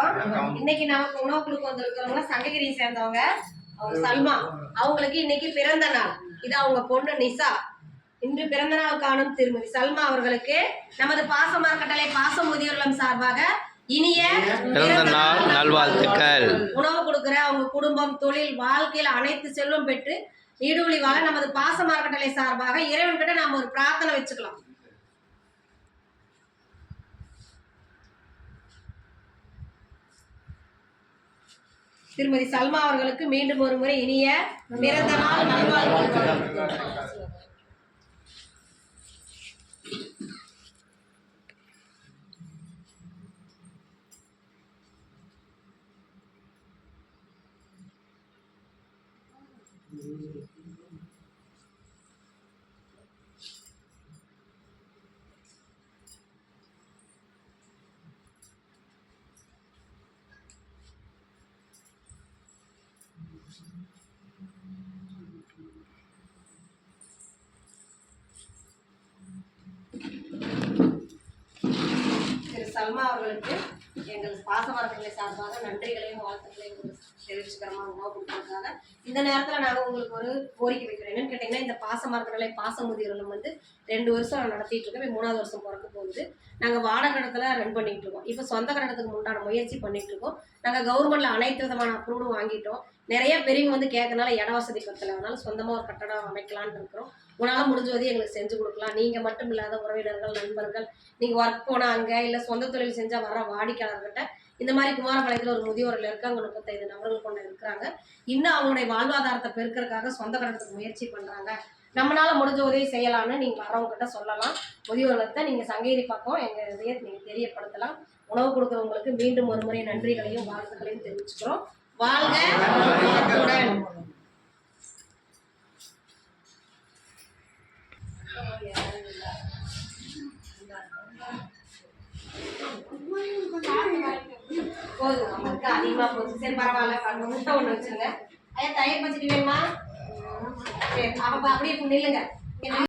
வணக்கம். இன்னைக்கு நமக்கு உணவு கொடுக்க வந்திருக்கிறவங்க சங்ககிரியை சேர்ந்தவங்க. அவங்க சல்மா. அவங்களுக்கு இன்னைக்கு பிறந்த நாள். இது அவங்க பொண்ணு நிசா. இன்று பிறந்த நாள் காணும் திருமதி சல்மா அவர்களுக்கு நமது பாசமரக்கட்டளை பாச முதியோர் சார்பாக இனிய பிறந்த நாள் நல்வாழ்த்துக்கள். உணவு கொடுக்கிற அவங்க குடும்பம், தொழில், வாழ்க்கையில் அனைத்து செல்வம் பெற்று நீடூழி வாழ நமது பாசமரக்கட்டளை சார்பாக இறைவன்கிட்ட நாம ஒரு பிரார்த்தனை வச்சுக்கலாம். திருமதி சல்மா அவர்களுக்கு மீண்டும் ஒரு முறை இனிய பிறந்த நாள் நல்வாழ்த்துக்கள். திரு சல்மா அவர்களுக்கு எங்கள் பாசமரக்கட்டளை சார்பாக நன்றிகளையும் வாழ்த்துக்களையும் தெரிவிச்சுக்கிறோமா உணவு கொடுக்கறதுக்காக. இந்த நேரத்தில் நாங்கள் உங்களுக்கு ஒரு கோரிக்கை வைக்கிறோம். என்னன்னு கேட்டிங்கன்னா, இந்த பாசமரக்கட்டளை பாச முதியோர்களும் 2 வருஷம் நடத்திட்டு இருக்கோம். 3வது வருஷம் பிறக்க போகுது. நாங்கள் வாடகை இடத்துல ரன் பண்ணிட்டு இருக்கோம். இப்போ சொந்த கட்டடத்துக்கு உண்டான முயற்சி பண்ணிட்டு இருக்கோம். நாங்கள் கவர்மெண்ட்ல அனைத்து விதமான அப்ரூவலும் வாங்கிட்டோம். நிறைய பெரியவங்க கேட்கறதுனால இட வசதி பத்தல, அதனால சொந்தமாக ஒரு கட்டடம் அமைக்கலான்னு இருக்கிறோம். உங்களால் முடிஞ்சவதையும் எங்களுக்கு செஞ்சு கொடுக்கலாம். நீங்கள் மட்டும் இல்லாத உறவினர்கள், நண்பர்கள், நீங்கள் ஒர்க் போனால் அங்கே இல்லை சொந்த தொழில் செஞ்சால் வர வாடிக்கையாளர்கிட்ட இந்த மாதிரி குமாரபாளையத்தில் ஒரு முதியோர்கள் இருக்காங்க. 35 நபர்கள் கொண்டு இருக்கிறாங்க. இன்னும் அவங்களுடைய வாழ்வாதாரத்தை பெருக்கிறதுக்காக சொந்த கட்டடத்துக்கு முயற்சி பண்ணுறாங்க. நம்மளால முடிஞ்ச உதவி செய்யலாம்னு நீங்கள் வரவங்ககிட்ட சொல்லலாம். முதியோர்களை நீங்கள் சங்ககிரி பக்கம் எங்கள் இதையை நீங்கள் தெரியப்படுத்தலாம். உணவு கொடுக்குறவங்களுக்கு மீண்டும் ஒரு முறை நன்றிகளையும் வாழ்த்துக்களையும் தெரிவிச்சுக்கிறோம். வாழ்க வளத்துடன். போதும், நமக்கு அதிகமா போச்சு. சரி பரவாயில்ல, ஒன்று வச்சுருங்க. ஐயா தயிர் பச்சடி வேணுமா? சரி, அப்ப அப்படியே நில்லுங்க.